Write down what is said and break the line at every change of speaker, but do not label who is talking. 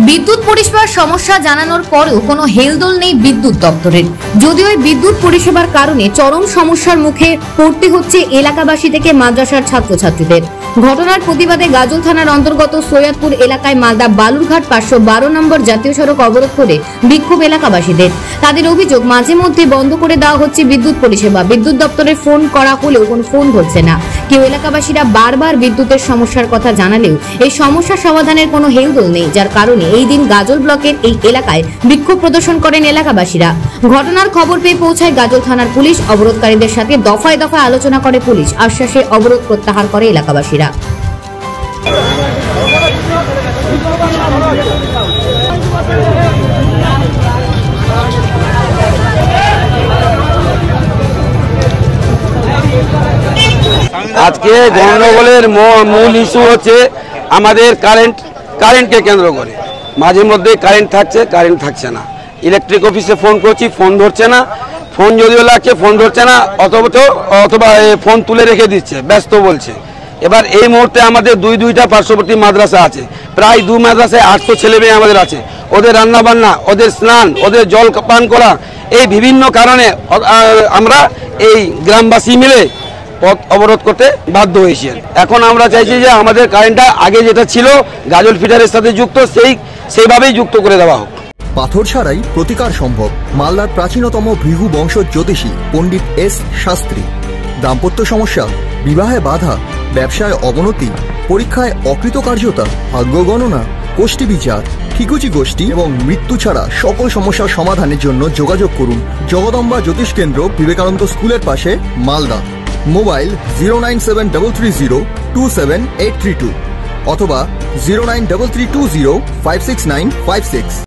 বিদ্যুৎ পরিষেবার সমস্যা জানানোর পরেও কোনো হেলদোল নেই বিদ্যুৎ দপ্তরের। যদিও এই বিদ্যুৎ পরিষেবার কারণে চরম সমস্যার মুখে পড়তে হচ্ছে এলাকাবাসী থেকে মাদ্রাসার ছাত্রছাত্রীদের। ঘটনার প্রতিবাদে গাজল থানার অন্তর্গত সৈয়দপুর এলাকায় মালদা বালুরঘাট 512 নম্বর জাতীয় সড়ক অবরোধ করে বিক্ষোভ এলাকাবাসীদের। তাদের অভিযোগ, মাঝে মধ্যে বন্ধ করে দেওয়া হচ্ছে বিদ্যুৎ পরিষেবা। বিদ্যুৎ দপ্তরে ফোন করা হলেও কোনো ফোন ধরছে না। কেউ এলাকাবাসীরা বারবার বিদ্যুতের সমস্যার কথা জানালেও এই সমস্যা সমাধানের কোনো হেলদোল নেই, যার কারণে এই দিন গাজল ব্লকের এই এলাকায় বিক্ষোভ প্রদর্শন করেন এলাকাবাসীরা। ঘটনার খবর পেয়ে পৌঁছায় গাজল থানার পুলিশ। অবরোধকারীদের সাথে দফায় দফায় আলোচনা করে পুলিশ। আশ্বাসে অবরোধ প্রত্যাহার করে এলাকাবাসীরা।
আজকে গন্ডগোলের মূল ইস্যু হচ্ছে আমাদের কারেন্টকে কেন্দ্র করে। মাঝে মধ্যে কারেন্ট থাকছে না। ইলেকট্রিক অফিসে ফোন করছি, ফোন ধরছে না। ফোন যদিও লাগছে, ফোন ধরছে না, অথবা ফোন তুলে রেখে দিচ্ছে, ব্যস্ত বলছে। এবার এই মুহূর্তে আমাদের দুইটা পার্শ্ববর্তী মাদ্রাসা আছে, প্রায় 2 মাদ্রাসায় 800 ছেলে মেয়ে আমাদের আছে। ওদের রান্নাবান্না, ওদের স্নান, ওদের জল পান করা, এই বিভিন্ন কারণে আমরা এই গ্রামবাসী মিলে পথ অবরোধ করতে বাধ্য হয়েছে। এখন আমরা চাইছি যে আমাদের কারেন্টটা আগে যেটা ছিল গাজল ফিডারের সাথে যুক্ত, সেইভাবেই যুক্ত করে দেওয়া হোক।
পাথর ছাড়াই প্রতিকার সম্ভব। মালদার প্রাচীনতম ভৃগু বংশ জ্যোতিষী পণ্ডিত এস শাস্ত্রী। দাম্পত্য সমস্যা, বিবাহে বাধা, ব্যবসায় অবনতি, পরীক্ষায় অকৃতকার্যতা, ভাগ্য গণনা, গোষ্ঠী বিচার, ঠিকুচি গোষ্ঠী এবং মৃত্যু ছাড়া সকল সমস্যার সমাধানের জন্য যোগাযোগ করুন জগদম্বা জ্যোতিষ কেন্দ্র, বিবেকানন্দ স্কুলের পাশে, মালদা। মোবাইল 09730278832 অথবা 09332056956।